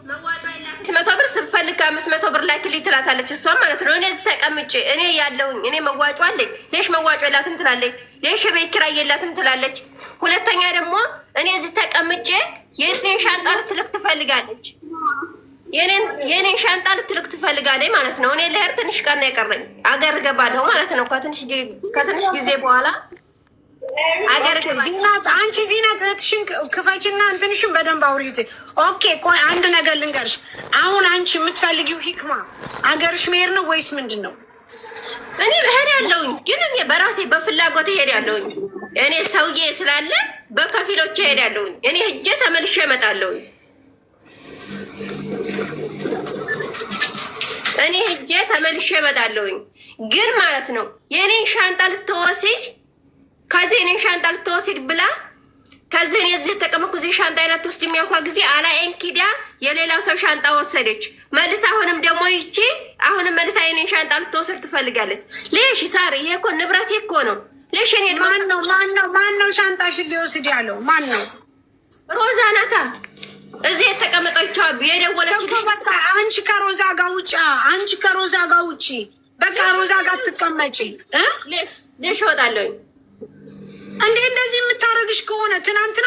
መዋጮ የላትም። 500 ብር ስትፈልግ 500 ብር ላኪልኝ ትላታለች እሷ ማለት ነው። እኔ እዚህ ተቀምጬ እኔ ያለሁኝ እኔ መዋጮ አለኝ። ሌሽ መዋጮ የላትም ትላለች። ሌሽ ቤት ኪራይ የላትም ትላለች። ሁለተኛ ደግሞ እኔ እዚህ ተቀምጬ የኔን ሻንጣ ልትልክ ትፈልጋለች። የኔን ሻንጣ ልትልክ ትፈልጋለች ማለት ነው። እኔ ልሄድ ትንሽ ቀን ነው የቀረኝ አገር እገባለሁ ማለት ነው። ከትንሽ ጊዜ በኋላ አገር ዚናት አንቺ ዚናት እህትሽን ክፈችና እንትንሽን በደንብ አውሪት። ኦኬ ቆይ አንድ ነገር ልንገርሽ። አሁን አንቺ የምትፈልጊው ሂክማ አገርሽ መሄድ ነው ወይስ ምንድን ነው? እኔ እሄዳለሁኝ፣ ግን እኔ በራሴ በፍላጎት እሄዳለሁኝ። እኔ ሰውዬ ስላለ በከፊሎች እሄዳለሁኝ። እኔ ሂጄ ተመልሼ እመጣለሁኝ። እኔ ሂጄ ተመልሼ እመጣለሁኝ። ግን ማለት ነው የኔን ሻንጣ ልትወስድ ከዚህ እኔን ሻንጣ ልትወስድ ብላ ከዚህ እኔ እዚህ ተቀመጥኩ እዚህ ሻንጣ አይነት ውስጥ የሚያልኳ ጊዜ አላየን ኪዳ የሌላው ሰው ሻንጣ ወሰደች። መልስ አሁንም ደግሞ ይቺ አሁንም መልስ የኔን ሻንጣ ልትወስድ ትፈልጋለች። ሌሽ ሳሪ ይሄ እኮ ንብረቴ እኮ ነው። ሌሽ እኔ ማነው ሻንጣሽን ሊወስድ ያለው? ማን ነው? ሮዛ ናታ እዚህ የተቀመጠችው የደወለች። በቃ አንቺ ከሮዛ ጋር ውጪ፣ አንቺ ከሮዛ ጋር ውጪ። በቃ ሮዛ ጋር ትቀመጪ። ሌሽ እወጣለሁኝ። እንዴ እንደዚህ የምታደርግሽ ከሆነ ትናንትና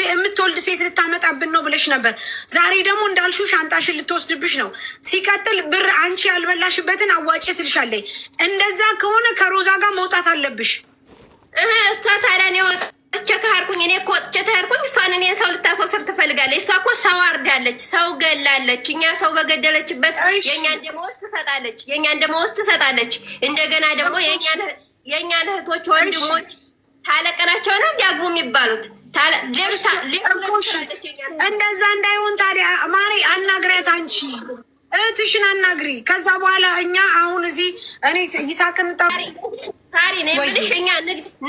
የምትወልድ ሴት ልታመጣብን ነው ብለሽ ነበር። ዛሬ ደግሞ እንዳልሽው ሻንጣሽን ልትወስድብሽ ነው። ሲቀጥል ብር አንቺ ያልበላሽበትን አዋጭ ትልሻለች። እንደዛ ከሆነ ከሮዛ ጋር መውጣት አለብሽ። እሷ ታዲያ እኔ ወጥቼ ከሄድኩኝ እኔ እኮ ወጥቼ ከሄድኩኝ እሷን እኔን ሰው ልታስወስድ ትፈልጋለች። እሷ እኮ ሰው አርዳለች፣ ሰው ገላለች። እኛ ሰው በገደለችበት የእኛን ደመወዝ ትሰጣለች። እንደገና ደግሞ የእኛን እህቶች ወንድሞች ታለቀናቸው ነው እንዲያግቡ የሚባሉት። እንደዛ እንዳይሆን ታዲያ ማሪ አናግሪያት፣ አንቺ እህትሽን አናግሪ። ከዛ በኋላ እኛ አሁን እዚህ እኔ ይሳቅን ሳሪ ነው የምልሽ። እኛ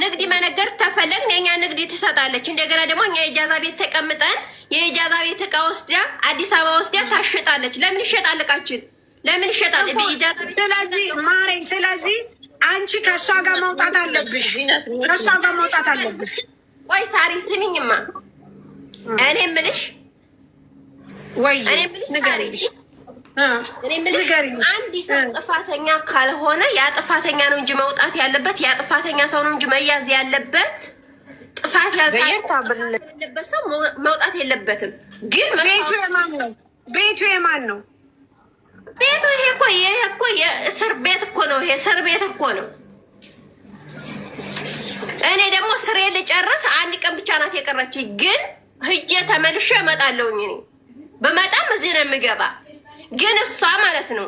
ንግድ መነገር ተፈለግን የእኛ ንግድ ትሰጣለች። እንደገና ደግሞ እኛ የኢጃዛ ቤት ተቀምጠን የኢጃዛ ቤት እቃ ወስዳ አዲስ አበባ ወስዳ ታሸጣለች። ለምን ይሸጣል? እቃችን ለምን ይሸጣል? በኢጃዛ ቤት። ስለዚህ ማሪ ስለዚህ አንቺ ከእሷ ጋር መውጣት አለብሽ። ከእሷ ጋር መውጣት አለብሽ። ቆይ ሳሪ ስሚኝማ፣ እኔ የምልሽ ወይ ንገሪኝ። እኔ የምልሽ አንድ ሰው ጥፋተኛ ካልሆነ ያ ጥፋተኛ ነው እንጂ መውጣት ያለበት ያ ጥፋተኛ ሰው ነው እንጂ መያዝ ያለበት ጥፋት ያለበት ሰው መውጣት የለበትም። ግን ቤቱ የማን ነው? ቤቱ የማን ነው? ቤቱ ይሄ እኮ የእስር ቤት እኮ ነው። ይሄ እስር ቤት እኮ ነው። እኔ ደግሞ ስሬ ልጨርስ አንድ ቀን ብቻ ናት የቀረች። ግን ሂጄ ተመልሼ እመጣለሁኝ። እኔ በመጣም እዚህ ነው የምገባ። ግን እሷ ማለት ነው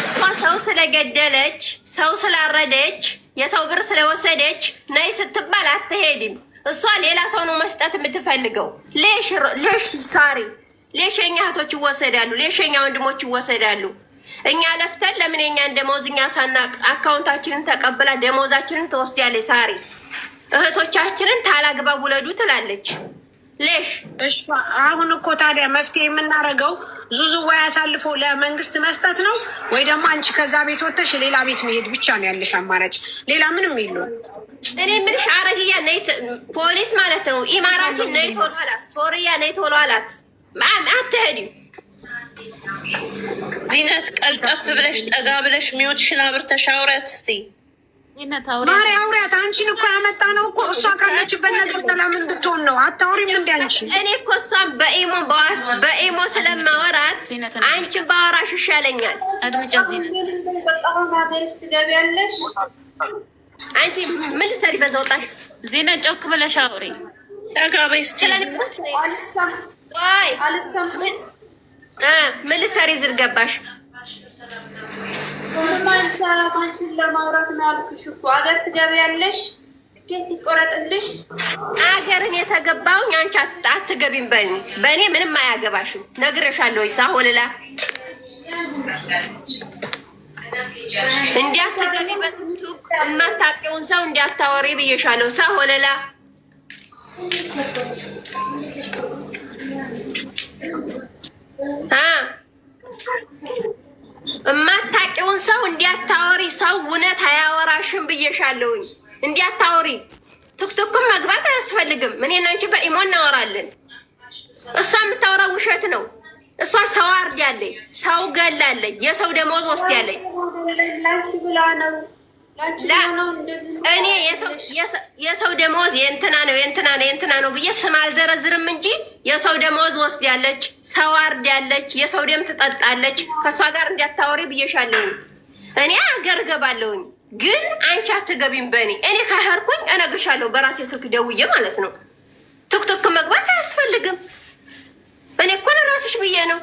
እሷ ሰው ስለገደለች፣ ሰው ስላረደች፣ የሰው ብር ስለወሰደች ነይ ስትባል አትሄድም። እሷ ሌላ ሰው ነው መስጠት የምትፈልገው። ሌሽ ሳሪ ሌሸኛ እህቶች ይወሰዳሉ፣ ሌሸኛ ወንድሞች ይወሰዳሉ። እኛ ለፍተን ለምን የኛን ደሞዝ እኛ ሳናቅ አካውንታችንን ተቀብላ ደሞዛችንን ትወስዳለች። ሳሪ እህቶቻችንን ታላግባብ ውለዱ ትላለች። ሌሽ እሺ፣ አሁን እኮ ታዲያ መፍትሄ የምናደርገው ዙዙ ወይ አሳልፎ ለመንግስት መስጠት ነው ወይ ደግሞ አንቺ ከዛ ቤት ወጥተሽ ሌላ ቤት መሄድ ብቻ ነው ያለሽ አማራጭ። ሌላ ምንም የለውም። እኔ ምንሽ አረግያ ነይ ፖሊስ ማለት ነው ኢማራቲ ነይ ቶሎ አላት፣ ሶሪያ ነይ ቶሎ አላት። አትሄድም። ዚነት ቀልጠፍ ብለሽ ጠጋ ብለሽ ሚውትሽን አብርተሽ አውሪያት እስቲ። ማሪ አውሪያት። አንቺን እኮ ያመጣ ነው እኮ እሷ ካለችበት ነገር ሰላም እንድትሆን ነው። አታውሪም እንዲ አንቺ? እኔ እኮ እሷን በኢሞ ስለማወራት አንቺን ባወራሽ ይሻለኛል። አድምጫ ትገቢያለሽ። አንቺ ምን ልትሰሪ በዛ ወጣሽ? ዚነት ጮክ ብለሽ አውሪ። ጠጋ በይ እስቲ። ምን ልትሰሪ ዝር ገባሽ? አንቺን ለማውራት ነው ያልኩሽ እኮ። አገር ትገቢያለሽ፣ ጌት ይቆረጥልሽ። አገርን የተገባውኝ አንቺ አትገቢም። በእኔ ምንም አያገባሽም። ነግሬሻለሁ። ሳሆልላ እንዲያትገቢ በትክክል የማታውቂውን ሰው እንዲያታወሪ ብዬሻለሁ። ሳሆልላ እማታውቂውን ሰው እንዲያታወሪ። ሰው እውነት አያወራሽም ብዬሻለሁኝ። እንዲያታወሪ ቲክቶክም መግባት አያስፈልግም። እኔና አንቺ በኢሞ እናወራለን። እሷ የምታወራው ውሸት ውሸት ነው። እሷ ሰው አርዳለች፣ ሰው ገላለች፣ የሰው ደሞዝ ወስዳለች። እኔ የሰው ደሞዝ የእንትና ነው ብዬ ስም አልዘረዝርም እንጂ የሰው ደሞዝ ወስዳለች፣ ሰው አርዳለች፣ የሰው ደም ትጠጣለች። ከእሷ ጋር እንዲያታወሪ ብዬሻለሁኝ። እኔ አገር ገባለሁኝ፣ ግን አንቺ አትገቢም በእኔ። እኔ ካሄድኩኝ እነግርሻለሁ በራሴ ስልክ ደውዬ ማለት ነው። ቱክቱክ መግባት አያስፈልግም። እኔ እኮ ለራስሽ ብዬ ነው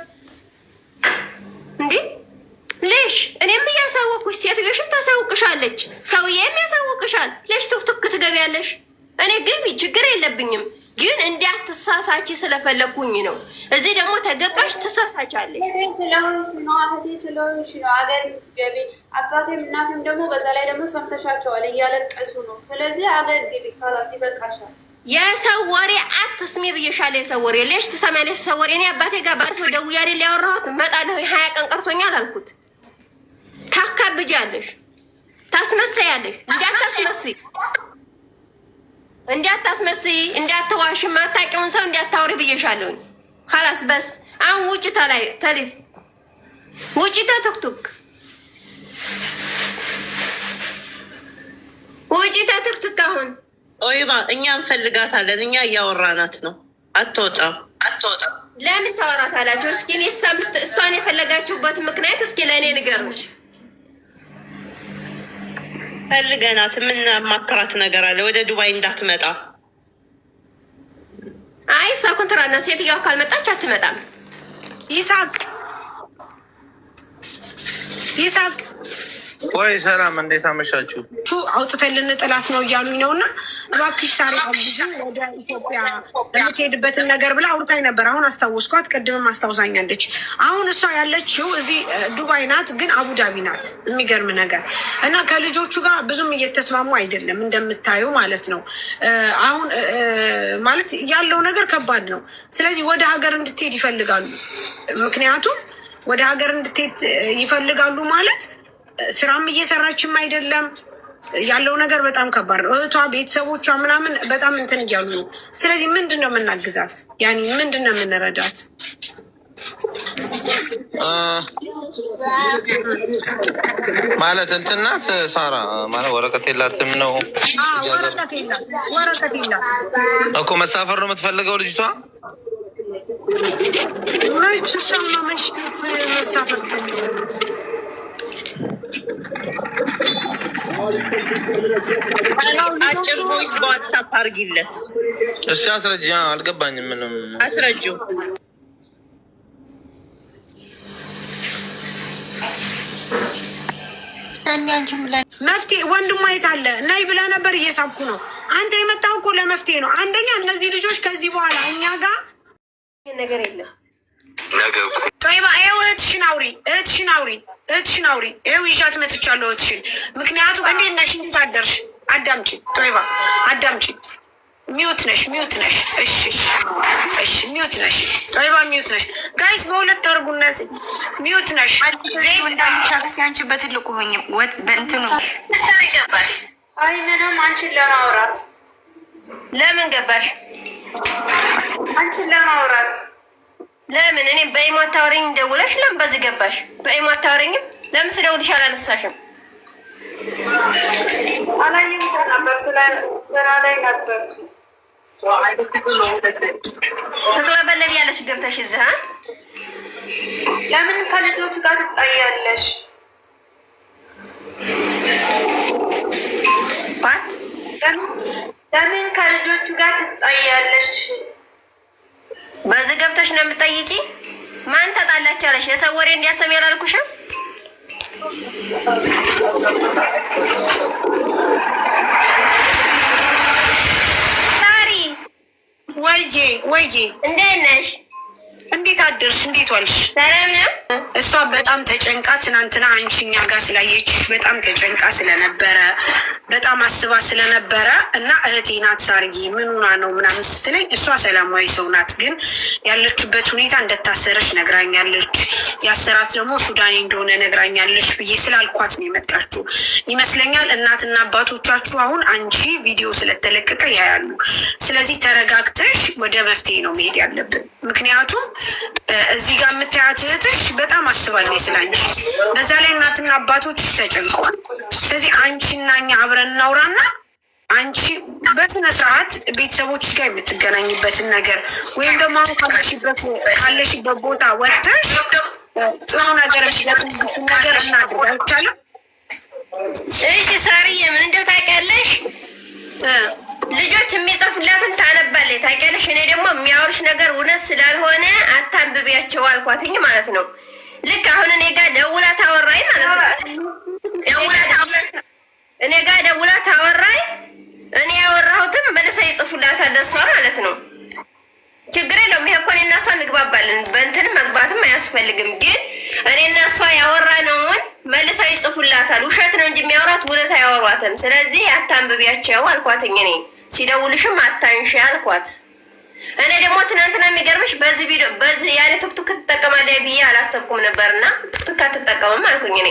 እንዴ ሌሽ እኔም እያሳወቅኩሽ፣ ሴትዮሽም ታሳውቅሻለች፣ ሰውዬም ያሳውቅሻል። ሌሽ ቱክቱክ ትገቢያለሽ። እኔ ግቢ ችግር የለብኝም፣ ግን እንዳትሳሳች ስለፈለግኩኝ ነው። እዚህ ደግሞ ተገባሽ ትሳሳቻለሽ። ስለሆንሽ ነው አገር ገቢ። አባቴም እናቴም ደግሞ በዛ ላይ ደግሞ ሰምተሻቸዋል፣ እያለቀሱ ነው። ስለዚህ አገር ግቢ፣ ካላስ ይበቃሻል። የሰው ወሬ አትስሚ ብዬሻለሁ። የሰው ወሬ ሌሽ ትሰሚያለሽ? የሰው ወሬ እኔ አባቴ ጋር ባለፈው ደውዬ አይደል ያወራሁት። እመጣለሁ 20 ቀን ቀርቶኛል አልኩት። ታካብጃለሽ፣ ታስመሳያለሽ። እንዳታስመስይ፣ እንዳትዋሽ፣ ማታውቂውን ሰው እንዳታወሪ ብዬሻለሁኝ። ካላስ በስ አሁን ውጭ ተሊፍ ውጭ ተቱክቱክ ውጭ ተቱክቱክ አሁን ጦይባ እኛ እንፈልጋታለን። እኛ እያወራናት ነው። አትወጣም። ለምን ታወራታላችሁ? እስኪ እሷን የፈለጋችሁበት ምክንያት እስኪ ለእኔ ንገሩኝ። ፈልገናት የምናማክራት ነገር አለ። ወደ ዱባይ እንዳትመጣ። አይ እሷ ኮንትራና ሴትዮዋ ካልመጣች አትመጣም። ይሳቅ ወይ ሰላም፣ እንዴት አመሻችሁ? አውጥተን ልንጥላት ነው እያሉኝ ነው። እና እባክሽ ሳሪ አግዥ ወደ ኢትዮጵያ የምትሄድበትን ነገር ብላ አውርታኝ ነበር። አሁን አስታወስኳት። ቅድምም አስታውሳኛለች። አሁን እሷ ያለችው እዚህ ዱባይ ናት፣ ግን አቡዳቢ ናት። የሚገርም ነገር እና ከልጆቹ ጋር ብዙም እየተስማሙ አይደለም እንደምታዩ ማለት ነው። አሁን ማለት ያለው ነገር ከባድ ነው። ስለዚህ ወደ ሀገር እንድትሄድ ይፈልጋሉ። ምክንያቱም ወደ ሀገር እንድትሄድ ይፈልጋሉ ማለት ስራም እየሰራችም አይደለም። ያለው ነገር በጣም ከባድ ነው። እህቷ፣ ቤተሰቦቿ ምናምን በጣም እንትን እያሉ ነው። ስለዚህ ምንድን ነው የምናግዛት? ያኔ ምንድን ነው የምንረዳት? ማለት እንትን ናት ሳራ ማለት ወረቀት የላትም ነው? ወረቀት የላት እኮ መሳፈር ነው የምትፈልገው ልጅቷ። መች እሷማ መሽት መሳፈር አጭር ቮይስ በዋትሳፕ አርጊለት። እሺ አስረጅ። አልገባኝም። ምንም አስረጁ። መፍትሄ ወንድሟ የት አለ? ነይ ብላ ነበር፣ እየሳብኩ ነው። አንተ የመጣው እኮ ለመፍትሄ ነው። አንደኛ እነዚህ ልጆች ከዚህ በኋላ እኛ ጋር ነገር የለም። ጦይባ ይኸው እህትሽን አውሪ፣ እህትሽን አውሪ። ይኸው ይዣት መጥቻለሁ እህትሽን። ምክንያቱም እንዴት ነሽ? እንዴት አደርሽ? አዳምጪ ጦይባ፣ አዳምጪ። ሚዩት ነሽ። እሺ ሚዩት ነሽ ጦይባ፣ ሚዩት ነሽ። ጋይስ በሁለት አርጉ። እነዚህ ሚዩት ነሽ። አንቺ በትልቁ ሆኝ በእንትኑ ይገባል። አይ ምንም አንቺን ለማውራት። ለምን ገባሽ? አንቺን ለማውራት ለምን? እኔ በኢሞ አታወሪኝ ደውለሽ ለምን በዚህ ገባሽ? በኢሞ አታወሪኝም? ለምን ስደውልሽ አላነሳሽም? አላየም ነበር፣ ስራ ላይ ነበር። ትቅለበለብ ያለሽ ገብተሽ እዚህ ለምን ከልጆቹ ጋር ትጣያለሽ? ለምን ከልጆቹ ጋር ትጣያለሽ? በዚህ ገብተሽ ነው የምትጠይቂ? ማን ተጣላች አለሽ? የሰው ወሬ እንዲያሰሚ ያላልኩሽም? ሳሪ ወይዬ እንዴት ነሽ? እንዴት አደርሽ? እንዴት ዋልሽ? ሰላም ነው። እሷ በጣም ተጨንቃ ትናንትና አንቺኛ ጋር ስላየችሽ በጣም ተጨንቃ ስለነበረ በጣም አስባ ስለነበረ እና እህቴ ናት ሳርዬ ምን ሆና ነው ምናምን ስትለኝ እሷ ሰላማዊ ሰው ናት፣ ግን ያለችበት ሁኔታ እንደታሰረች ነግራኛለች። ያሰራት ደግሞ ሱዳኔ እንደሆነ ነግራኛለች ብዬ ስላልኳት ነው የመጣችሁ ይመስለኛል። እናትና አባቶቻችሁ አሁን አንቺ ቪዲዮ ስለተለቀቀ ያያሉ። ስለዚህ ተረጋግተሽ ወደ መፍትሄ ነው መሄድ ያለብን። ምክንያቱም እዚህ ጋር የምታያት እህትሽ በጣም አስባለች ስላንቺ። በዛ ላይ እናትና አባቶችሽ ተጨንቀዋል። ስለዚህ አንቺና እኛ አብረን እናውራና አንቺ በስነ ስርዓት ቤተሰቦች ጋር የምትገናኝበትን ነገር ወይም ደግሞ ካለሽበት ቦታ ወጥተሽ ጥሩ ነገር የሚገጥምበትን ነገር እናድርግ። አይቻልም? እሺ ሳርዬ፣ ምን እንደው ታውቂያለሽ፣ ልጆች የሚጽፉላትን ታነባለች ታውቂያለሽ። እኔ ደግሞ የሚያወሩሽ ነገር እውነት ስላልሆነ አታንብቢያቸው አልኳትኝ ማለት ነው። ልክ አሁን እኔ ጋር ደውላ ታወራኝ ማለት ነው። እኔ ጋር ደውላ ታወራኝ፣ እኔ ያወራሁትም መልሳ ይጽፉላታል እሷ ማለት ነው። ችግር የለውም። ይሄ እኮ እኔ እና እሷ እንግባባለን፣ በእንትን መግባትም አያስፈልግም። ግን እኔ እና እሷ ያወራነውን መልሰው ይጽፉላታል። ውሸት ነው እንጂ የሚያወራት እውነት አያወሯትም። ስለዚህ አታንብቢያቸው አልኳትኝ። እኔ ሲደውልሽም አታንሺ አልኳት። እኔ ደግሞ ትናንትና የሚገርምሽ በዚህ ቪዲዮ በዚህ ያኔ ቱክቱክ ትጠቀማለህ ብዬ አላሰብኩም ነበርና ቱክቱክ አትጠቀምም አልኩኝ እኔ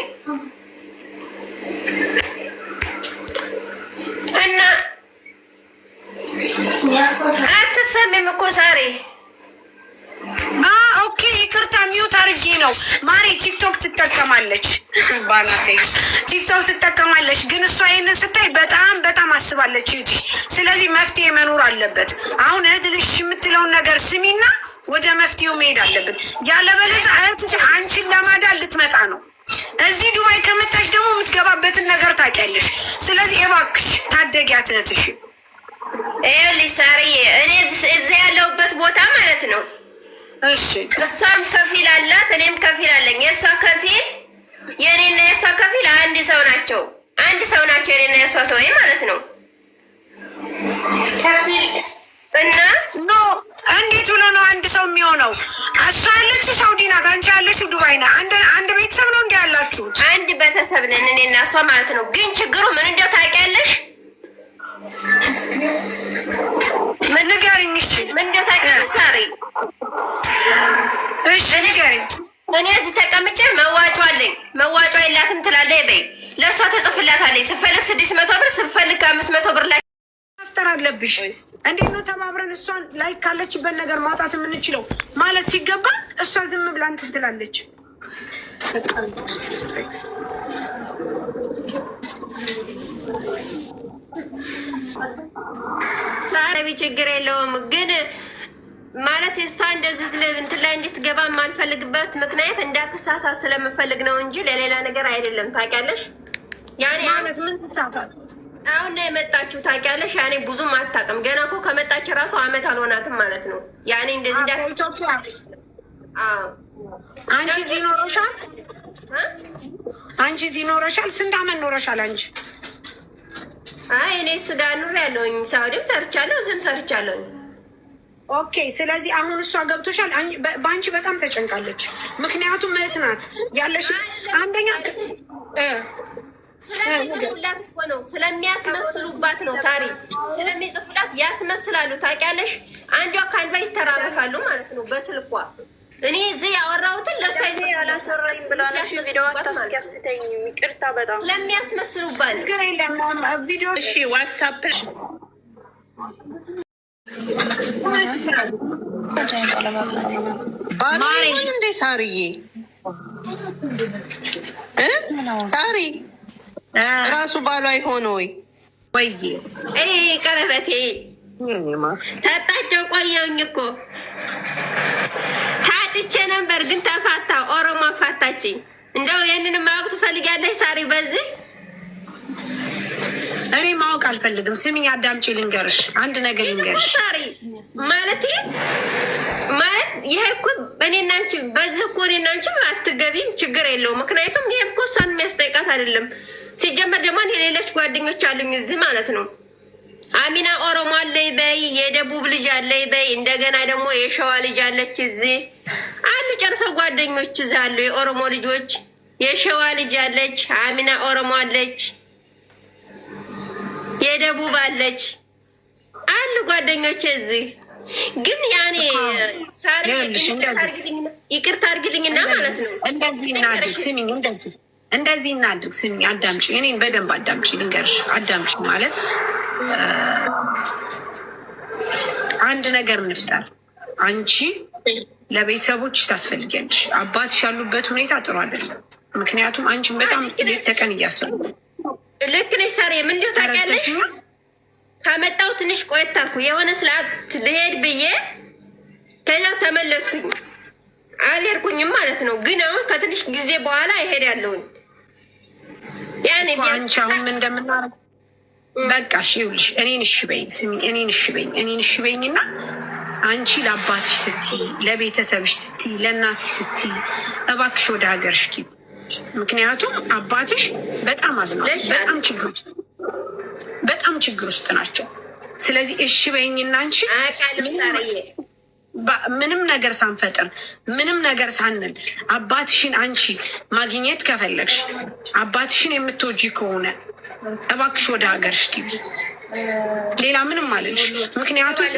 እና አትሰሚም እኮ ሳሪ። ኦኬ ይቅርታ፣ ሚዩት አድርጌ ነው። ማሬ ቲክቶክ ትጠቀማለች፣ ባናቴ ቲክቶክ ትጠቀማለች። ግን እሷ ይህንን ስታይ በጣም በጣም አስባለች እህቴ። ስለዚህ መፍትሄ መኖር አለበት። አሁን እህትሽ የምትለውን ነገር ስሚና ወደ መፍትሄው መሄድ አለብን። ያለበለዚያ እህትሽ አንቺን ለማዳን ልትመጣ ነው። እዚህ ዱባይ ከመጣች ደግሞ የምትገባበትን ነገር ታውቂያለሽ። ስለዚህ እባክሽ ታደጊያት እህትሽ። ይኸውልሽ ሳርዬ፣ እኔ እዚህ ያለሁበት ቦታ ማለት ነው። እሺ እሷም ከፊል አላት፣ እኔም ከፊል አለኝ። የእሷ ከፊል የእኔና የእሷ ከፊል አንድ ሰው ናቸው። አንድ ሰው ናቸው የእኔና የእሷ ሰው ማለት ነው። እና ኖ እንዴት ብሎ ነው አንድ ሰው የሚሆነው? እሷ ያለችው ሳውዲ ናት፣ አንቺ ያለችው ዱባይ ናት። አንድ ቤተሰብ ነው እንዲ ያላችሁት? አንድ ቤተሰብ ነን እኔና እሷ ማለት ነው። ግን ችግሩ ምን እንደው ታውቂያለሽ? ምን ንገሪኝ። እሺ ምን እንደው ታውቂያለሽ ሳሪ? እሺ ንገሪኝ። እኔ እዚህ ተቀምጬ መዋጮ አለኝ። መዋጮ የላትም ትላለች በይ፣ ለእሷ ተጽፍላታለች። ስፈልግ 600 ብር ስፈልግ 500 ብር ላይ መፍጠር አለብሽ። እንዴት ነው ተባብረን እሷን ላይ ካለችበት ነገር ማውጣት የምንችለው ማለት ሲገባ እሷ ዝም ብላ እንትን ትላለች። ሳረቢ ችግር የለውም ግን ማለት እሷ እንደዚህ እንትን ላይ እንድትገባ የማልፈልግበት ምክንያት እንዳትሳሳት ስለምፈልግ ነው እንጂ ለሌላ ነገር አይደለም። ታውቂያለሽ? ያኔ ማለት ምን ትሳሳት? አሁን ነው የመጣችው ታውቂያለሽ? ያኔ ብዙም አታውቅም። ገና እኮ ከመጣች ራሱ አመት አልሆናትም ማለት ነው። ያኔ እንደዚህ አንቺ እዚህ ኖረሻል? አንቺ እዚህ ኖረሻል? ስንት አመት ኖረሻል አንቺ? አይ እኔ ሱዳን ኑር ያለውኝ ሳውዲም ሰርቻለሁ፣ እዚህም ሰርቻለሁኝ። ኦኬ ስለዚህ አሁን እሷ ገብቶሻል። በአንቺ በጣም ተጨንቃለች። ምክንያቱም እህት ናት ያለሽ። አንደኛ ስለሚጽፉላት እኮ ነው፣ ስለሚያስመስሉባት ነው ሳሪ። ስለሚጽፉላት ያስመስላሉ ታውቂያለሽ። አንዷ ከአንዷ ይተራረፋሉ ማለት ነው በስልኳ። እኔ እዚህ ያወራሁትን ለእሷ ያላሰራኝ ብላለሽ። ቪዲዮ አታስከፍተኝ፣ ይቅርታ በጣም ስለሚያስመስሉባት ነገር የለም ቪዲዮ። እሺ ዋትሳፕ ባሪሆን እንዴ ሳርዬ ሳሪ ራሱ ባሏ አይሆን ወይ ወይ ቀለበቴ ታጣቸው ቆየውኝ እኮ ታጭቼ ነበር ግን ተፋታ። ኦሮሞ አፋታችኝ። እንደው ይህንን ማወቅ ትፈልጊያለሽ ሳሪ? በዚህ እኔ ማወቅ አልፈልግም። ስሚኝ አዳምጪ፣ ልንገርሽ አንድ ነገር ልንገርሽ ሳሪ። ማለት ይሄ እኮ እኔና አንቺ በዚህ እኮ እኔና አንቺ አትገቢም፣ ችግር የለውም። ምክንያቱም ይሄ እኮ እሷን የሚያስጠይቃት አይደለም። ሲጀመር ደግሞ ሌሎች ጓደኞች አሉኝ እዚህ ማለት ነው። አሚና ኦሮሞ አለኝ በይ፣ የደቡብ ልጅ አለኝ በይ፣ እንደገና ደግሞ የሸዋ ልጅ አለች እዚህ አሉ። ጨርሰው ጓደኞች እዚህ አሉ፣ የኦሮሞ ልጆች። የሸዋ ልጅ አለች፣ አሚና ኦሮሞ አለች፣ የደቡብ አለች አሉ ጓደኞች እዚህ። ግን ያኔ ሳሪ ይቅርታ አድርግልኝና ማለት ነው እንደዚህ እናድርግ። ስሚኝ እንደዚህ እናድርግ። ስሚኝ አዳምጪ፣ እኔን በደንብ አዳምጪ፣ ልንገርሽ አዳምጪ። ማለት አንድ ነገር እንፍጠር። አንቺ ለቤተሰቦች ታስፈልጊያለሽ። አባትሽ ያሉበት ሁኔታ ጥሩ አይደለም። ምክንያቱም አንቺን በጣም ሌት ተቀን እያሰሩ ልክ ነሽ ሳሪ። ምንድን ነው ታውቂያለሽ? ከመጣሁ ትንሽ ቆየት አልኩ። የሆነ ስላት ልሄድ ብዬ ከዛ ተመለስኩኝ። አልሄድኩኝም ማለት ነው። ግን አሁን ከትንሽ ጊዜ በኋላ እሄዳለሁኝ። ያኔ አንቺ አሁን እንደምናረግ በቃ እሺ፣ ይኸውልሽ እኔን እሺ በይኝ፣ ስሚኝ፣ እኔን እሺ በይኝና አንቺ ለአባትሽ ስትይ፣ ለቤተሰብሽ ስትይ፣ ለእናትሽ ስትይ እባክሽ ወደ ሀገርሽ ግቢ። ምክንያቱም አባትሽ በጣም አዝኗል። በጣም ችግር ውስጥ ናቸው። ስለዚህ እሺ በይኝና አንቺ ምንም ነገር ሳንፈጥር ምንም ነገር ሳንል አባትሽን አንቺ ማግኘት ከፈለግሽ አባትሽን የምትወጂ ከሆነ እባክሽ ወደ ሀገርሽ ግቢ። ሌላ ምንም አለልሽ። ምክንያቱም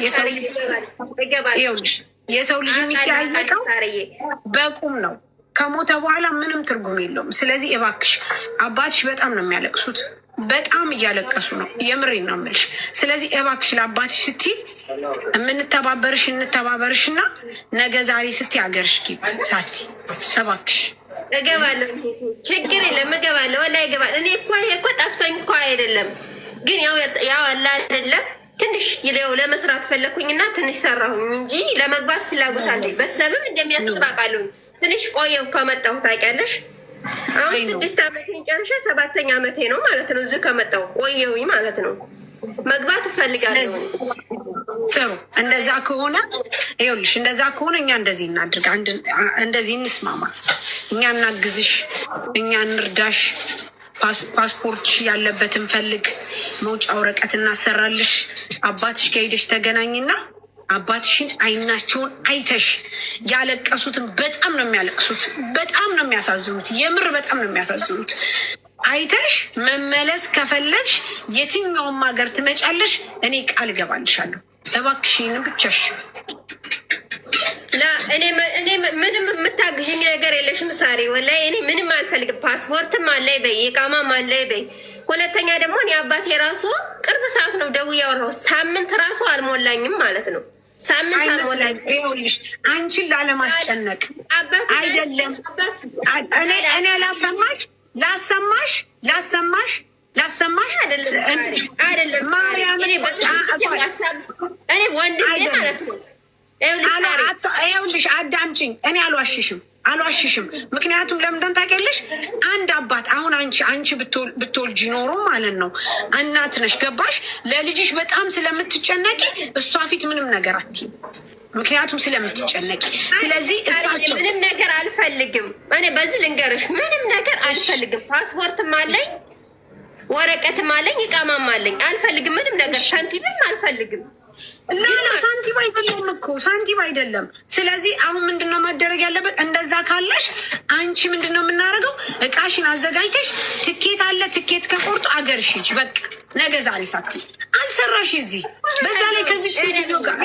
የሰው ልጅ የሚተያየቀው በቁም ነው። ከሞተ በኋላ ምንም ትርጉም የለውም። ስለዚህ እባክሽ አባትሽ በጣም ነው የሚያለቅሱት። በጣም እያለቀሱ ነው። የምሬን ነው የምልሽ። ስለዚህ እባክሽ ለአባትሽ ስትይ እንተባበርሽና ነገ ዛሬ ስትይ ሀገርሽ ግቢ ሳቲ እባክሽ። እገባለሁ፣ ችግር የለም እገባለሁ፣ ወላሂ እገባለሁ። እኔ እኮ ጠፍቶኝ እኮ አይደለም፣ ግን ያው አለ አይደለም ትንሽ ለመስራት ፈለኩኝና ትንሽ ሰራሁኝ እንጂ ለመግባት ፍላጎት አለኝ። ቤተሰብም እንደሚያስብ አውቃለሁ። ትንሽ ቆየሁ ከመጣሁ ታውቂያለሽ። አሁን 6 ዓመቴን ጨርሼ 7ኛ ዓመቴ ነው ማለት ነው። እዚህ ከመጣሁ ቆየሁኝ ማለት ነው። መግባት እፈልጋለሁ። ጥሩ። እንደዛ ከሆነ ይኸውልሽ፣ እንደዛ ከሆነ እኛ እንደዚህ እናድርግ፣ እንደዚህ እንስማማ። እኛ እናግዝሽ፣ እኛ እንርዳሽ። ፓስፖርት ያለበትን ፈልግ፣ መውጫ ወረቀት እናሰራልሽ። አባትሽ ከሄደሽ ተገናኝና አባትሽን አይናቸውን አይተሽ ያለቀሱትን በጣም ነው የሚያለቅሱት፣ በጣም ነው የሚያሳዝኑት። የምር በጣም ነው የሚያሳዝኑት። አይተሽ መመለስ ከፈለግሽ የትኛውም ሀገር ትመጫለሽ። እኔ ቃል እገባልሻለሁ። እባክሽን ብቻሽ እኔ ምንም የምታግዥኝ ነገር የለሽም ሳሪ። ወላሂ እኔ ምንም አልፈልግም። ፓስፖርትም አለኝ በይ፣ ኢቃማም አለኝ በይ። ሁለተኛ ደግሞ እኔ አባቴ ራሱ ቅርብ ሰዓት ነው ደውዬ ያወራሁት። ሳምንት ራሱ አልሞላኝም ማለት ነው። ሳምንት አልሞላኝም። ይኸውልሽ አንቺን ላለማስጨነቅ አይደለም። እኔ ላሰማሽ አይደለም ማርያም፣ እኔ ወንድሜ ማለት ነው። ይኸውልሽ አዳምጪኝ፣ እኔ አልዋሽሽም። ምክንያቱም ለምንድን ታውቂያለሽ? አንድ አባት አሁን አንቺ ብትወልጂ ኖሮ ማለት ነው እናት ነሽ፣ ገባሽ? ለልጅሽ በጣም ስለምትጨነቂ እሷ ፊት ምንም ነገር አትይም፣ ምክንያቱም ስለምትጨነቂ። ስለዚህ እሳቸው ምንም ነገር አልፈልግም። እኔ በዚህ ልንገርሽ፣ ምንም ነገር አልፈልግም። ፓስፖርትም አለኝ፣ ወረቀትም አለኝ፣ ኢቃማም አለኝ። አልፈልግም ምንም ነገር፣ ሳንቲምም አልፈልግም። ላላ ሳንቲም አይደለም እኮ ሳንቲም አይደለም። ስለዚህ አሁን ምንድነው ማደረግ ያለበት? እንደዛ ካለሽ አንቺ ምንድነው የምናደርገው? እቃሽን አዘጋጅተሽ ትኬት አለ፣ ትኬት ከቆርጡ አገርሽ ሂጂ። በቃ ነገ ዛሬ ሳትይ አልሰራሽ እዚህ። በዛ ላይ ከዚህ ሴትዮ ጋር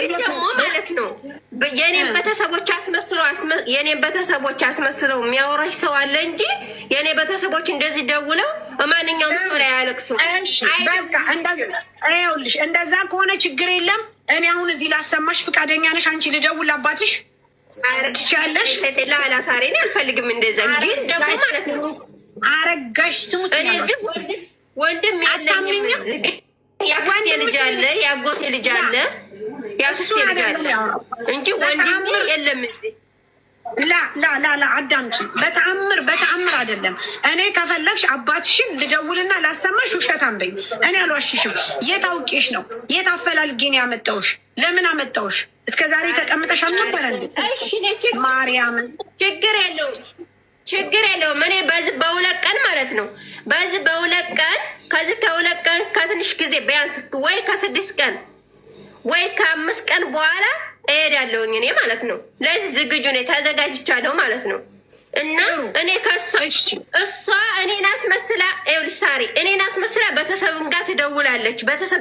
ማለት ነው የኔን ቤተሰቦች አስመስለው የሚያወራሽ ሰው አለ እንጂ የኔ ቤተሰቦች እንደዚህ ደውለው ማንኛውም ሰው ላይ አያለቅሱም። በቃ ይኸውልሽ እንደዛ ከሆነ ችግር የለም። እኔ አሁን እዚህ ላሰማሽ ፍቃደኛ ነሽ? አንቺ ልደውል አባትሽ ትችያለሽ? ላላሳሬ አልፈልግም እንደዛ። ግን ደግሞ ማለት ነው አረጋሽ ትሙት ወንድም አታምኝም? ያክስቴ ልጅ አለ፣ ያጎቴ ልጅ አለ፣ ያክስቴ ልጅ አለ እንጂ ወንድም የለም እዚህ። ላ አዳምጪ። በተአምር አይደለም። እኔ ከፈለግሽ አባትሽን ልደውልና ላሰማሽ። ውሸታም በኝ። እኔ አልዋሽሽም። የት አውቄሽ ነው? የት አፈላልጌ ነው ያመጣውሽ? ለምን አመጣውሽ? እስከ ዛሬ ተቀምጠሽ አልነበረ እንዴ? ማርያምን ችግር የለውም። እኔ በዚህ በ2 ቀን ማለት ነው በዚህ በ2 ቀን ከ2 ቀን ከትንሽ ጊዜ ቢያንስ ወይ ከ6 ቀን ወይ ከ5 ቀን በኋላ እሄዳለሁኝ እኔ ማለት ነው። ለዚህ ዝግጁ ነኝ፣ ተዘጋጅቻለሁ ማለት ነው። እና እኔ እሷ እኔን አስመስላ ሳሪ እኔን አስመስላ ቤተሰብም ጋር ትደውላለች።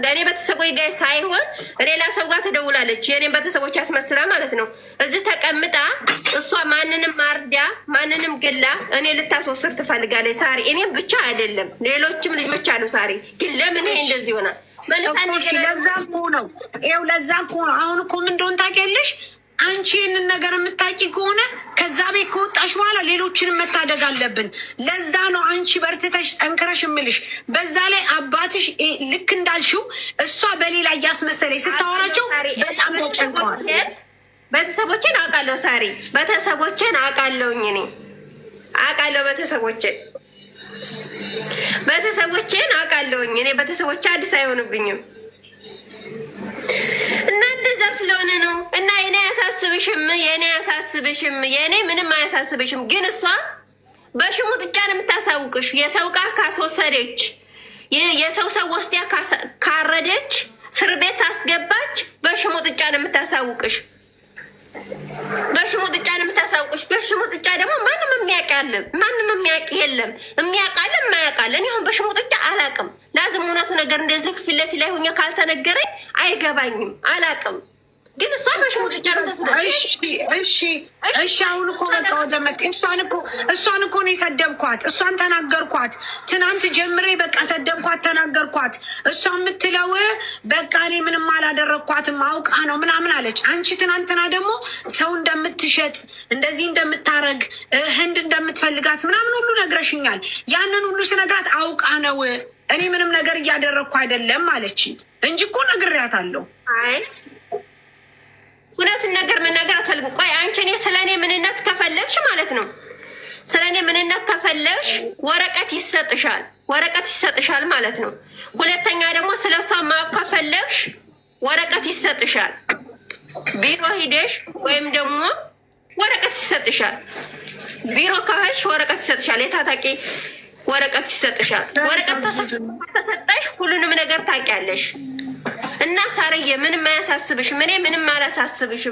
እኔ ቤተሰቦች ጋር ሳይሆን ሌላ ሰው ጋር ትደውላለች። የኔን ቤተሰቦች አስመስላ ማለት ነው። እዚህ ተቀምጣ እሷ ማንንም አርዳ ማንንም ገላ እኔ ልታስወስድ ትፈልጋለች ሳሪ። እኔም ብቻ አይደለም ሌሎችም ልጆች አሉ ሳሪ። ግን ለምን ይሄ እንደዚህ ይሆናል? ለዛ እኮ ነው። አሁን እኮ ምን እንደሆነ ታውቂያለሽ? አንቺ ይህንን ነገር የምታውቂ ከሆነ ከዛ ቤት ከወጣሽ በኋላ ሌሎችንም መታደግ አለብን። ለዛ ነው አንቺ በርትተሽ ጠንክረሽ እምልሽ። በዛ ላይ አባትሽ ልክ እንዳልሽው እሷ በሌላ እያስመሰለኝ ስታወራቸው በጣም ተጨንቀዋል። ቤተሰቦቼን አውቃለሁ ሳሪ፣ ቤተሰቦቼን አውቃለሁኝ። እኔ አውቃለሁ ቤተሰቦቼን አውቃለሁኝ። እኔ ቤተሰቦቼ አዲስ አይሆኑብኝም እና እንደዛ ስለሆነ ነው። እና የኔ ምንም አያሳስብሽም። ግን እሷ በሽሙጥጫ ነው የምታሳውቅሽ። የሰው ዕቃ ካስወሰደች፣ የሰው ወስዲያ ካረደች፣ እስር ቤት አስገባች፣ በሽሙጥጫ ነው የምታሳውቅሽ። በሽሙጥጫ ደግሞ ማንም የሚያውቅ የለም። የሚያውቃለ የማያውቃለን። አሁን በሽሙጥጫ አላውቅም። ላዝም እውነቱ ነገር እንደዚህ ፊት ለፊት ላይ ሆኜ ካልተነገረኝ አይገባኝም። አላውቅም። ግን እሷ በሽሙጥጫ ነው እሺ አሁን እኮ በቃ ወደ መጥ እሷን እኮ ነው የሰደብኳት። እሷን ተናገርኳት። ትናንት ጀምሬ በቃ ሰደብኳት፣ ተናገርኳት። እሷ የምትለው በቃ እኔ ምንም አላደረግኳትም አውቃ ነው ምናምን አለች። አንቺ ትናንትና ደግሞ ሰው እንደምትሸጥ እንደዚህ እንደምታረግ ህንድ እንደምትፈልጋት ምናምን ሁሉ ነግረሽኛል። ያንን ሁሉ ስነግራት አውቃ ነው እኔ ምንም ነገር እያደረግኩ አይደለም አለች እንጂ እኮ ነግሬያታለሁ። እውነቱን ነገር መናገር አትፈልግም። ቆይ አንቺ እኔ ስለ እኔ ምንነት ከፈለግሽ ማለት ነው፣ ስለ እኔ ምንነት ከፈለግሽ ወረቀት ይሰጥሻል ማለት ነው። ሁለተኛ ደግሞ ስለ እሷ ማወቅ ከፈለግሽ ወረቀት ይሰጥሻል። ቢሮ ሂደሽ ወይም ደግሞ ወረቀት ይሰጥሻል። ቢሮ ካሄሽ ወረቀት ይሰጥሻል። የታጣቂ ወረቀት ይሰጥሻል። ወረቀት ተሰጠሽ ሁሉንም ነገር ታውቂያለሽ። እና ሳርዬ ምንም አያሳስብሽም። እኔ ምንም አላሳስብሽም።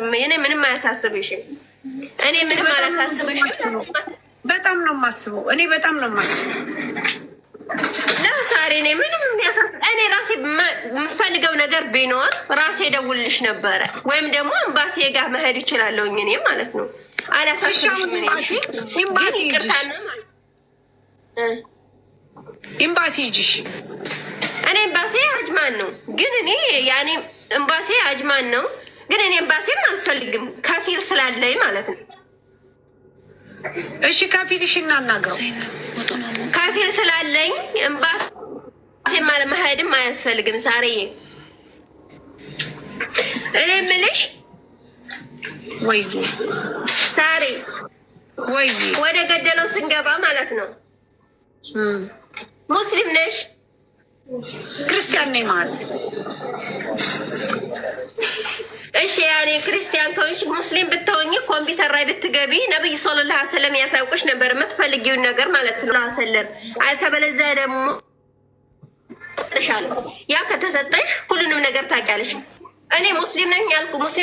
በጣም ነው የማስበው። ለሳሪ እኔ ምንም እኔ ራሴ የምፈልገው ነገር ቢኖር ራሴ ደውልሽ ነበረ፣ ወይም ደግሞ ኤምባሲ ጋር መሄድ ይችላለሁኝ እኔ ማለት ነው። አላሳስብሽም። ኤምባሲ ሂጂሽ። እኔ ኤምባሲ አጅማን ነው፣ ግን እኔ ያኔ ኤምባሲ አጅማን ነው፣ ግን እኔ ኤምባሲም አልፈልግም ከፊል ስላለኝ ማለት ነው። እሺ ከፊልሽ እናናግረው። ከፊል ስላለኝ ኤምባሲ መሄድም አያስፈልግም። ሳርዬ እኔ የምልሽ ወይ ሳሪ ወይ ወደ ገደለው ስንገባ ማለት ነው ሙስሊም ነሽ? ክርስቲያን ነኝ ማለት እሺ። ያኔ ክርስቲያን ከሆንሽ ሙስሊም ብትሆኚ ኮምፒውተር ላይ ብትገቢ ነብይ ሰለላሁ ዐለይሂ ወሰለም ያሳውቅሽ ነበር የምትፈልጊውን ነገር ማለት ነው ሰለም። አልተበለዚያ ደግሞ ተሻለ። ያ ከተሰጠሽ ሁሉንም ነገር ታውቂያለሽ። እኔ ሙስሊም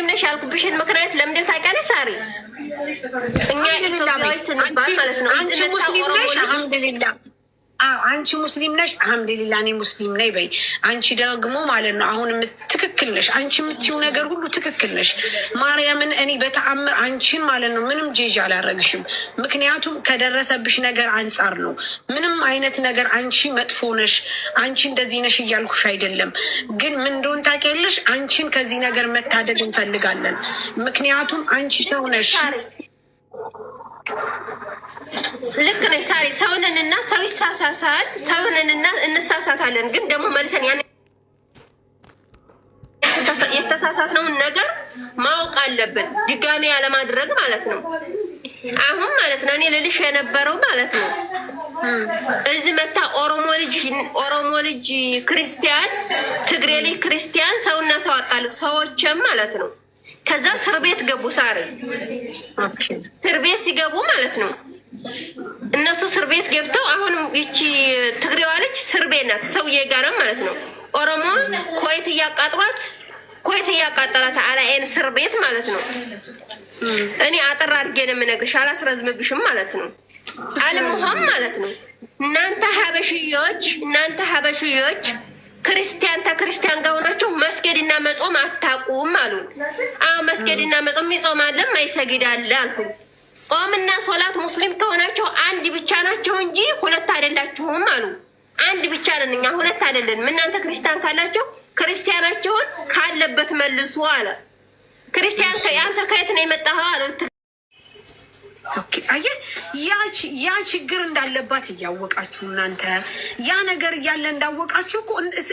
ነሽ ያልኩብሽን ምክንያት ለምንድን ታውቂያለሽ ሳሪ? እኛ ኢትዮጵያዊ ስንባል ማለት ነው አንቺ ሙስሊም ነሽ አልሐምዱሊላህ አንቺ ሙስሊም ነሽ አልሐምዱሊላህ እኔ ሙስሊም ነኝ በይ። አንቺ ደግሞ ማለት ነው አሁን ትክክል ነሽ። አንቺ የምትይው ነገር ሁሉ ትክክል ነሽ። ማርያምን እኔ በተአምር አንቺን ማለት ነው ምንም ጄጅ አላረግሽም። ምክንያቱም ከደረሰብሽ ነገር አንጻር ነው። ምንም አይነት ነገር አንቺ መጥፎ ነሽ፣ አንቺ እንደዚህ ነሽ እያልኩሽ አይደለም። ግን ምን እንደሆን ታውቂያለሽ? አንቺን ከዚህ ነገር መታደግ እንፈልጋለን። ምክንያቱም አንቺ ሰው ነሽ። ልክ ነሽ ሳሪ። ሰውንንና ሰው ይሳሳሳል፣ ሰውንንና እንሳሳታለን። ግን ደግሞ መልሰን ያን የተሳሳትነውን ነገር ማወቅ አለብን፣ ድጋሜ ያለማድረግ ማለት ነው። አሁን ማለት ነው እኔ ልልሽ የነበረው ማለት ነው እዚህ መታ ኦሮሞ ልጅ ክርስቲያን፣ ትግሬ ልጅ ክርስቲያን ሰውና ሰው አጣሉ ሰዎችም ማለት ነው። ከዛ እስር ቤት ገቡ ሳሪ። እስር ቤት ሲገቡ ማለት ነው እነሱ እስር ቤት ገብተው አሁንም ይቺ ትግሬዋ ልጅ እስር ቤት ናት፣ ሰውዬ ጋር ነው ማለት ነው። ኦሮሞ ኮይት እያቃጠላት አላይን እስር ቤት ማለት ነው። እኔ አጠር አድርጌ ነው የምነግርሽ፣ አላስረዝምብሽም ማለት ነው። አልሙሃም ማለት ነው እናንተ ሀበሽዮች ክርስቲያን ተክርስቲያን ጋር ሆናችሁ መስገድና መጾም አታቁም አሉን። አዎ መስገድና መጾም ይጾማለም አይሰግዳለ አልኩኝ። ጾምና ሶላት ሙስሊም ከሆናችሁ አንድ ብቻ ናቸው እንጂ ሁለት አይደላችሁም አሉ። አንድ ብቻ ነን እኛ፣ ሁለት አይደለንም። እናንተ ክርስቲያን ካላችሁ ክርስቲያናቸውን ካለበት መልሱ አለ። ክርስቲያን አንተ ከየት ነው የመጣኸው አሉት። አየህ ያ ችግር እንዳለባት እያወቃችሁ እናንተ ያ ነገር እያለ እንዳወቃችሁ እኮ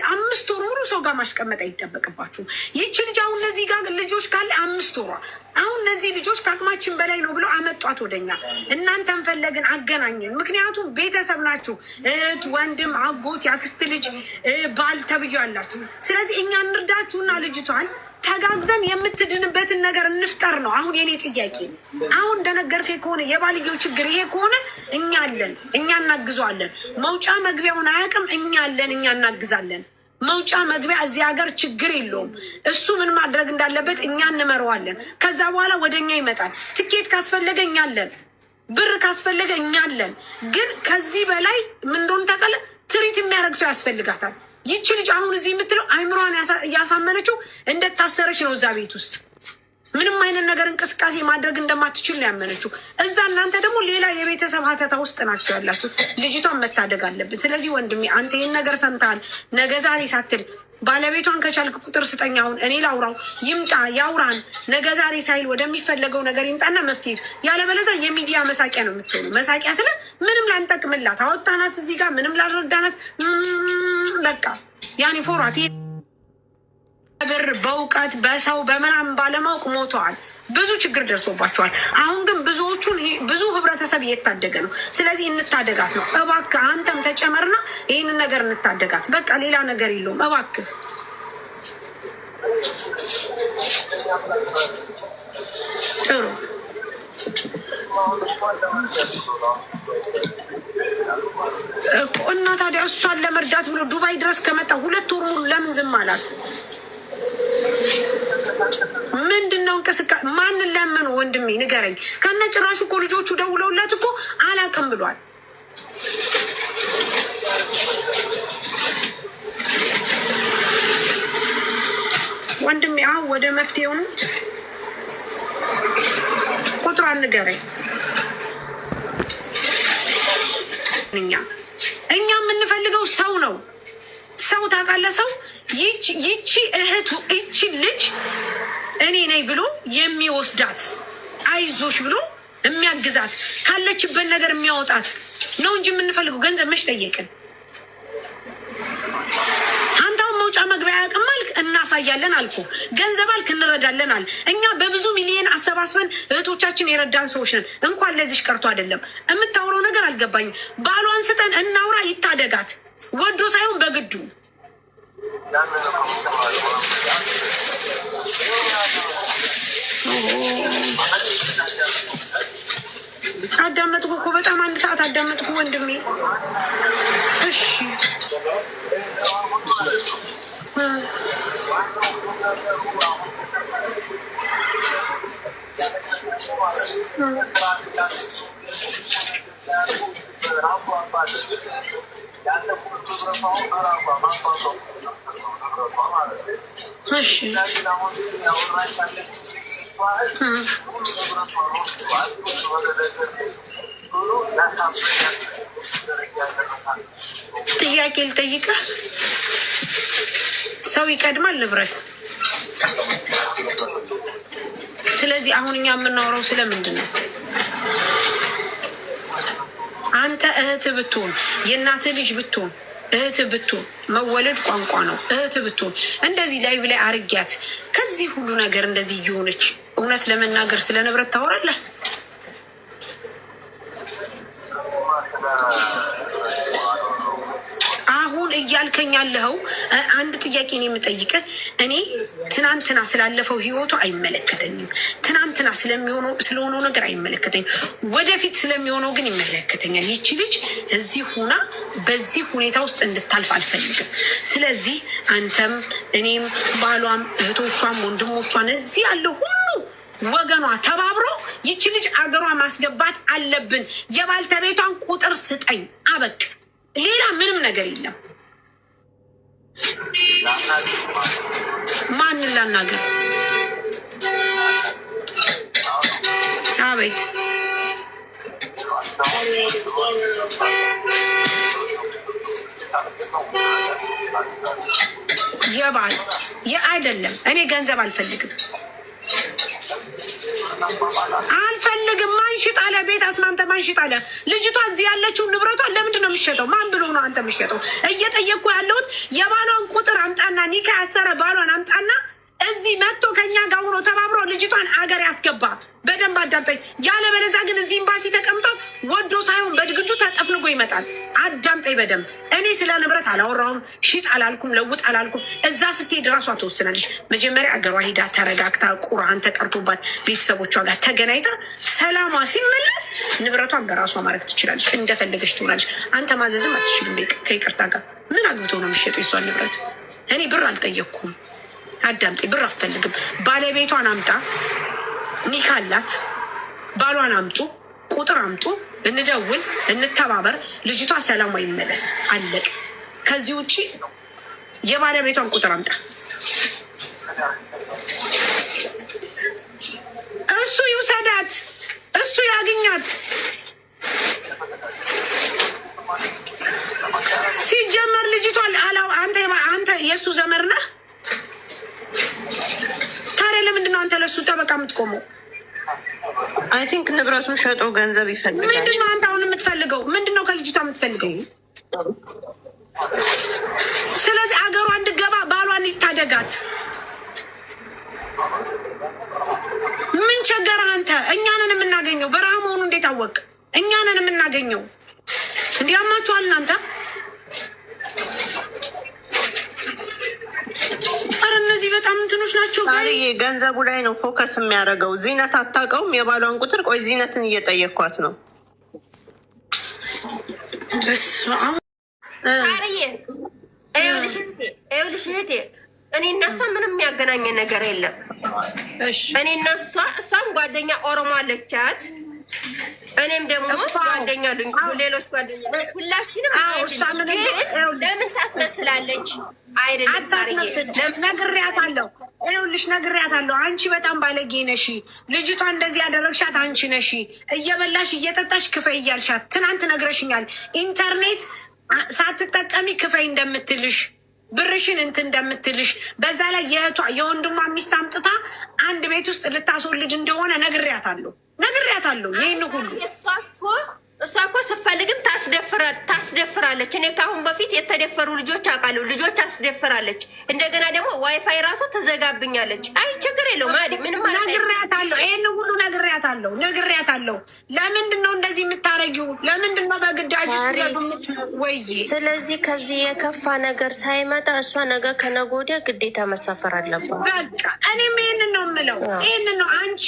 5 ወር ሙሉ ሰው ጋር ማስቀመጥ አይጠበቅባችሁም። ይቺ ልጅ አሁን እነዚህ ጋር ልጆች ካለ 5 ወሯ አሁን እነዚህ ልጆች ከአቅማችን በላይ ነው ብለው አመጧት ወደኛ። እናንተን ፈለግን አገናኘን። ምክንያቱም ቤተሰብ ናችሁ፣ እህት፣ ወንድም፣ አጎት፣ ያክስት ልጅ፣ ባል ተብዬ አላችሁ። ስለዚህ እኛ እንርዳችሁና ልጅቷን ተጋግዘን የምትድንበትን ነገር እንፍጠር ነው አሁን የኔ ጥያቄ። አሁን እንደነገርከኝ ከሆነ የባልየው ችግር ይሄ ከሆነ እኛ አለን፣ እኛ እናግዘዋለን። መውጫ መግቢያውን አያውቅም፣ እኛ አለን፣ እኛ እናግዛለን። መውጫ መግቢያ እዚህ ሀገር ችግር የለውም። እሱ ምን ማድረግ እንዳለበት እኛ እንመረዋለን። ከዛ በኋላ ወደ እኛ ይመጣል። ትኬት ካስፈለገ እኛ አለን፣ ብር ካስፈለገ እኛ አለን። ግን ከዚህ በላይ ምን እንደሆነ ታውቃለህ? ትሪት የሚያደርግ ሰው ያስፈልጋታል። ይቺ ልጅ አሁን እዚህ የምትለው አይምሯን እያሳመነችው እንደታሰረች ነው። እዛ ቤት ውስጥ ምንም አይነት ነገር እንቅስቃሴ ማድረግ እንደማትችል ነው ያመነችው። እዛ እናንተ ደግሞ ሌላ የቤተሰብ ሀተታ ውስጥ ናቸው ያላችሁ። ልጅቷን መታደግ አለብን። ስለዚህ ወንድሜ አንተ ይህን ነገር ሰምተሃል። ነገ ዛሬ ሳትል ባለቤቷን ከቻልክ ቁጥር ስጠኝ። አሁን እኔ ላውራው፣ ይምጣ ያውራን። ነገ ዛሬ ሳይል ወደሚፈለገው ነገር ይምጣና መፍትሄ። ያለበለዚያ የሚዲያ መሳቂያ ነው የምትሆኑ። መሳቂያ ስለ ምንም ላንጠቅምላት አወጣናት፣ እዚህ ጋር ምንም ላልረዳናት፣ በቃ ያኔ ፎራት ብር በእውቀት በሰው በምናምን ባለማወቅ ሞተዋል። ብዙ ችግር ደርሶባቸዋል። አሁን ግን ብዙ ህብረተሰብ እየታደገ ነው። ስለዚህ እንታደጋት ነው። እባክህ አንተም ተጨመርና ይህንን ነገር እንታደጋት። በቃ ሌላ ነገር የለውም። እባክህ ጥሩ እና ታዲያ እሷን ለመርዳት ብሎ ዱባይ ድረስ ከመጣ 2 ወር ሙሉ ለምን ዝም አላት? ምንድነው እንቅስቃሴ? ማንን ለምኑ? ወንድሜ ንገረኝ። ከነ ጭራሹ እኮ ልጆቹ ደውለውላት እኮ አላቅም ብሏል። ወንድሜ አሁን ወደ መፍትሄውን ቁጥሯን ንገረኝ። እኛ የምንፈልገው ሰው ነው። ሰው ታውቃለህ፣ ሰው ይቺ እህቱ ይቺ ልጅ እኔ ነኝ ብሎ የሚወስዳት አይዞሽ ብሎ የሚያግዛት ካለችበት ነገር የሚያወጣት ነው እንጂ የምንፈልገው ገንዘብ መች ጠየቅን? አንተውን መውጫ መግቢያ ያውቅም አልክ፣ እናሳያለን አልኩ። ገንዘብ አልክ፣ እንረዳለን አል። እኛ በብዙ ሚሊዮን አሰባስበን እህቶቻችን የረዳን ሰዎች ነን። እንኳን ለዚሽ ቀርቶ አይደለም። የምታውረው ነገር አልገባኝም። ባሏን ስጠን እናውራ፣ ይታደጋት ወዶ ሳይሆን በግዱ። አዳመጥኩ እኮ በጣም 1 ሰዓት አዳመጥኩ ወንድሜ። እሺ እሺ ጥያቄ ልጠይቅህ። ሰው ይቀድማል ንብረት። ስለዚህ አሁን እኛ የምናወራው ስለምንድን ነው? አንተ እህት ብትሆን የእናትህ ልጅ ብትሆን እህት ብትሆን መወለድ ቋንቋ ነው። እህት ብትሆን እንደዚህ ላይቭ ላይ አርጊያት ከዚህ ሁሉ ነገር እንደዚህ እየሆነች እውነት ለመናገር ስለ ንብረት ታወራለህ? አሁን እያልከኝ ያለኸው አንድ ጥያቄ ነው የምጠይቅህ። እኔ ትናንትና ስላለፈው ህይወቱ አይመለከተኝም። ትናንትና ስለሆነው ነገር አይመለከተኝም። ወደፊት ስለሚሆነው ግን ይመለከተኛል። ይቺ ልጅ እዚህ ሁና በዚህ ሁኔታ ውስጥ እንድታልፍ አልፈልግም። ስለዚህ አንተም እኔም ባሏም እህቶቿም ወንድሞቿን እዚህ ያለው ሁሉ ወገኗ ተባብሮ ይቺ ልጅ አገሯ ማስገባት አለብን። የባልተቤቷን ቁጥር ስጠኝ። አበቅ ሌላ ምንም ነገር የለም። ማንን ላናገር? አቤት የባል አይደለም። እኔ ገንዘብ አልፈልግም። አልፈልግም። ማንሽጥ አለ ቤት አስማምተ ማንሽጥ አለ። ልጅቷ እዚህ ያለችው ንብረቷን ለምንድን ነው የሚሸጠው? ማን ብሎ ነው አንተ የሚሸጠው? እየጠየቅኩ ያለሁት የባሏን ቁጥር አምጣና ኒካ ያሰረ ባሏን አምጣና እዚህ መጥቶ ከኛ ጋር ሆኖ ተባብሮ ልጅቷን አገር ያስገባ። በደንብ አዳምጠኝ። ያለበለዚያ ግን እዚህ ኤምባሲ ተቀምጦ ወዶ ሳይሆን በድግዱ ተጠፍንጎ ይመጣል። አዳምጠኝ በደንብ። እኔ ስለ ንብረት አላወራሁም። ሽጥ አላልኩም፣ ለውጥ አላልኩም። እዛ ስትሄድ ራሷ ትወስናለች። መጀመሪያ አገሯ ሄዳ ተረጋግታ ቁርአን ተቀርቶባት ቤተሰቦቿ ጋር ተገናኝታ ሰላሟ ሲመለስ ንብረቷን በራሷ ማድረግ ትችላለች። እንደፈለገች ትሆናለች። አንተ ማዘዝም አትችልም። ከይቅርታ ጋር ምን አግብቶ ነው የሚሸጠው የሷን ንብረት? እኔ ብር አልጠየቅኩም። አዳምጤ ብር አትፈልግም። ባለቤቷን አምጣ፣ ኒካ አላት። ባሏን አምጡ፣ ቁጥር አምጡ፣ እንደውል፣ እንተባበር። ልጅቷ ሰላሟ ይመለስ። አለቅ። ከዚህ ውጭ የባለቤቷን ቁጥር አምጣ። እሱ ይውሰዳት፣ እሱ ያግኛት። ሲጀመር ልጅቷ አንተ የእሱ ዘመድ ነህ። ታዲያ ለምንድን ነው አንተ ለሱ ጠበቃ የምትቆመው? አይ ቲንክ ንብረቱን ሸጦ ገንዘብ ይፈልጋል። ምንድን ነው አንተ አሁን የምትፈልገው? ምንድን ነው ከልጅቷ የምትፈልገው? ስለዚህ አገሯ እንድገባ ባሏን ይታደጋት። ምን ቸገረ አንተ? እኛንን የምናገኘው በረሃ መሆኑ እንዴት አወቅ? እኛንን የምናገኘው እንዲያማችኋል እናንተ። ኧረ እነዚህ በጣም እንትኖች ናቸው። ገንዘቡ ላይ ነው ፎከስ የሚያደርገው። ዚነት አታውቀውም የባሏን ቁጥር። ቆይ ዚነትን እየጠየኳት ነው። ይኸውልሽ እህቴ እኔ እና እሷ ምንም የሚያገናኘን ነገር የለም። እኔ እና እሷም ጓደኛ ኦሮሞ አለቻት፣ እኔም ደግሞ ጓደኛ አሉኝ፣ ሌሎች ጓደኛ ሁላችንም። ለምን ታስመስላለች? ነግሬያታለሁ። ይኸውልሽ ነግሬያታለሁ። አንቺ በጣም ባለጌ ነሽ። ልጅቷ እንደዚህ ያደረግሻት አንቺ ነሽ። እየበላሽ እየጠጣሽ ክፈይ እያልሻት ትናንት ነግረሽኛል። ኢንተርኔት ሳትጠቀሚ ክፈይ እንደምትልሽ፣ ብርሽን እንትን እንደምትልሽ፣ በዛ ላይ የወንድሟ ሚስት አምጥታ አንድ ቤት ውስጥ ልታስወልድ እንደሆነ ነግሬያታለሁ። ይህን ሁሉ እሷ እኮ ስትፈልግም ታስደፍራለች። እኔ ከአሁን በፊት የተደፈሩ ልጆች አውቃለሁ። ልጆች አስደፍራለች። እንደገና ደግሞ ዋይፋይ ራሱ ትዘጋብኛለች። አይ ችግር የለውም ማዲ ምንም ነግሬያታለሁ። ይህን ሁሉ ነግሬያታለሁ። ለምንድን ነው እንደዚህ የምታረጊው? ለምንድን ነው በግዳጅ ወይ? ስለዚህ ከዚህ የከፋ ነገር ሳይመጣ እሷ ነገ ከነገ ወዲያ ግዴታ መሳፈር አለባት። በቃ እኔም ይህንን ነው የምለው። ይህንን ነው አንቺ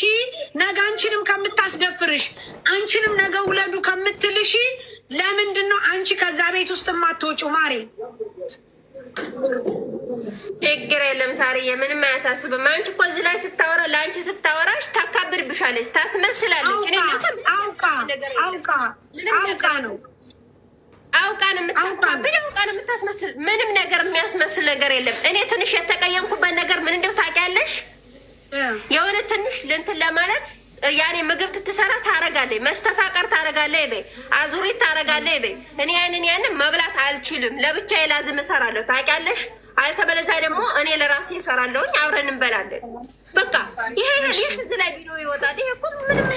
ነገ አንቺንም ከምታስደፍርሽ አንቺንም ነገ ውለዱ ከምትልሽ ለምንድን ነው አንቺ ከዛ ቤት ውስጥ የማትወጪው? ማሬ ችግር የለም ሳርዬ፣ ምንም አያሳስብም። አንቺ እኮ እዚህ ላይ ስታወራ ለአንቺ ስታወራሽ ታካብድብሻለች፣ ታስመስላለች። አውቃ ነው የምታስመስል። ምንም ነገር የሚያስመስል ነገር የለም። እኔ ትንሽ የተቀየምኩበት ነገር ምን እንደው ታውቂያለሽ? የሆነ ትንሽ ልንትን ለማለት ያኔ ምግብ ትትሰራ ታረጋለች፣ መስተፋቀር ታረጋለች፣ በይ አዙሪት ታረጋለች። በይ እኔ ያንን መብላት አልችልም። ለብቻዬ ላዝም እሰራለሁ። ታውቂያለሽ? አልተበለዚያ ደግሞ እኔ ለራሴ እሰራለሁኝ፣ አብረን እንበላለን። በቃ ይሄ እዚህ ላይ ቪዲዮ ይወጣል። ይሄ እኮ ምንም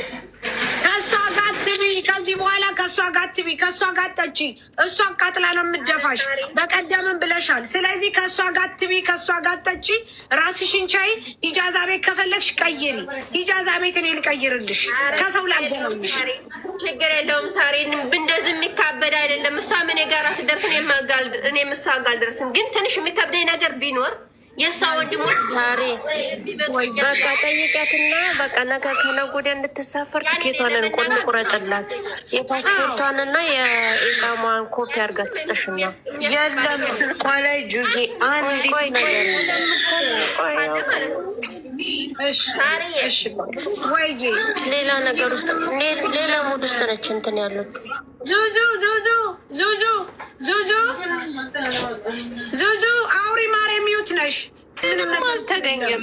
ከእሷ ጋር ትቢ፣ ከዚህ በኋላ ከእሷ ጋር ትቢ፣ ከእሷ ጋር ጠጪ። እሷ አቃጥላ ነው የምትደፋሽ። በቀደምን ብለሻል። ስለዚህ ከእሷ ጋር ትቢ፣ ከእሷ ጋር ጠጪ፣ ራስሽን ቻይ። ኢጃዛ ቤት ከፈለግሽ ቀይሪ። ኢጃዛ ቤት እኔ ልቀይርልሽ፣ ከሰው ላገናኝሽ። ችግር የለውም ሳሪ፣ እንደዚህ የሚካበድ አይደለም። እሷ ምን ጋር ትደርስን፣ እኔም እሷ ጋር አልደርስም። ግን ትንሽ የሚከብደኝ ነገር ቢኖር የእሷ ወንድሞች ሳሪ በቃ ጠይቂያትና በቃ ነገ ከነገ ወዲያ እንድትሳፈር ትኬቷን እንቁረጥላት። የፓስፖርቷንና የኢቃሟን ኮፒ አድርጋ ትስጠሽና የለም ስልኳ ላይ ጁጌ አንዲት ወይ ሌላ ነገር ውስጥ ሌላ ሙድ ውስጥ ነች እንትን ያሉት ዙዙ አውሪ ማሬ፣ ሚዩት ነሽ። ምንም አልተገኘም።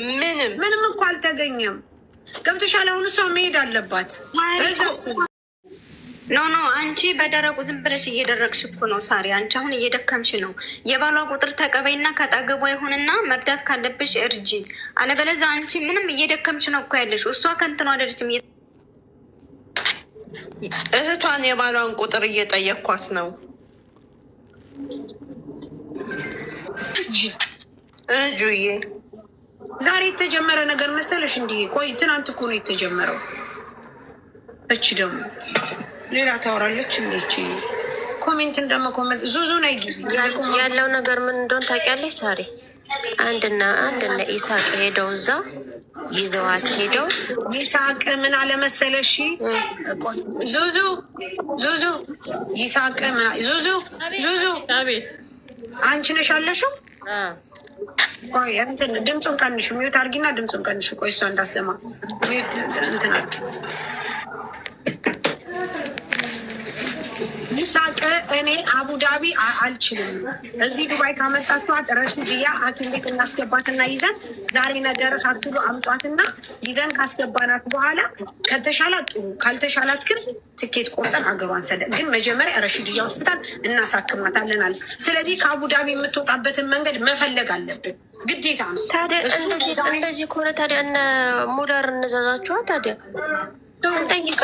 ምንም እኮ አልተገኘም። ገብቶሻል? አሁን እሷ መሄድ አለባት። ኖ አንቺ በደረቁ ዝም ብለሽ እየደረግሽ እኮ ነው ሳሪ። አንቺ አሁን እየደከምሽ ነው። የባሏ ቁጥር ተቀበይና ከጠገቧ ይሁንና መርዳት ካለብሽ እርጂ። አለበለዚያ አንቺ ምንም እየደከምሽ ነው እኮ ያለሽ። እሷ ከንትኗ አይደለችም። እህቷን የባሏን ቁጥር እየጠየኳት ነው። ጁዬ ዛሬ የተጀመረ ነገር መሰለሽ? እንዲህ ቆይ ትናንት እኮ ነው የተጀመረው። እቺ ደግሞ ሌላ ታወራለች። እንዴች ኮሜንትን ደግሞ ኮሜንት ዙዙ ናይ ግቢ ያለው ነገር ምን እንደሆነ ታውቂያለሽ ሳሪ? አንድና ኢሳቅ ሄደው እዛ ይዘዋት ሄደው ይሳቅ ምን አለመሰለሽ? ዙዙ ይሳቅ ምን ዙዙ አንቺ ነሽ አለሽው? ቆይ እንትን ድምፁን ቀንሽ፣ ሚዩት አድርጊና ድምፁን ቀንሽ። ቆይ እሷ እንዳሰማ ሚዩት እንትን አድርጊ። ይሳቅ እኔ አቡዳቢ አልችልም። እዚህ ዱባይ ካመጣችኋት ረሽድያ ሐኪም ቤት እናስገባትና ይዘን ዛሬ ነገር ሳትሉ አምጧትና ይዘን ካስገባናት በኋላ ከተሻላት ጥሩ፣ ካልተሻላት ግን ትኬት ቆርጠን አገሯን ሰደ። ግን መጀመሪያ ረሽድያ ሆስፒታል እናሳክማታለን አለ። ስለዚህ ከአቡዳቢ የምትወጣበትን መንገድ መፈለግ አለብን፣ ግዴታ ነው። ታዲያ እንደዚህ ከሆነ ታዲያ እነ ሙለር እንዘዛችኋ ታዲያ።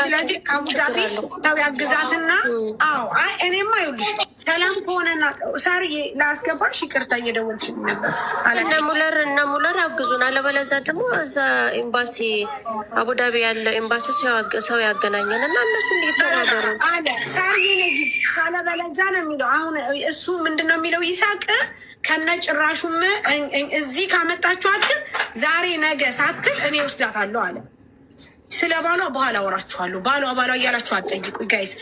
ስለዚህ አቡዳቢ ታው ያግዛትና አይ እኔማ ይኸውልሽ ሰላም ከሆነና ሳርዬ ላስገባሽ ይቅርታ እየደወልሽ ነበር እነ ሙለር ያግዙን። አለበለዚያ ደግሞ እዛ ኤምባሲ አቡዳቢ ያለው ኤምባሲ ሰው ያገናኘን እና እነሱ እንዲተባበሩ አለ። ሳርዬ ነጊ ካለበለዚያ ነው የሚለው። አሁን እሱ ምንድን ነው የሚለው? ይሳቅ ከነ ጭራሹም እዚህ ካመጣችኋት ግን ዛሬ ነገ ሳትል እኔ ወስዳታለሁ አለ። ስለ ባሏ በኋላ አወራችኋለሁ። ባሏ እያላችሁ አትጠይቁኝ ጋይስ።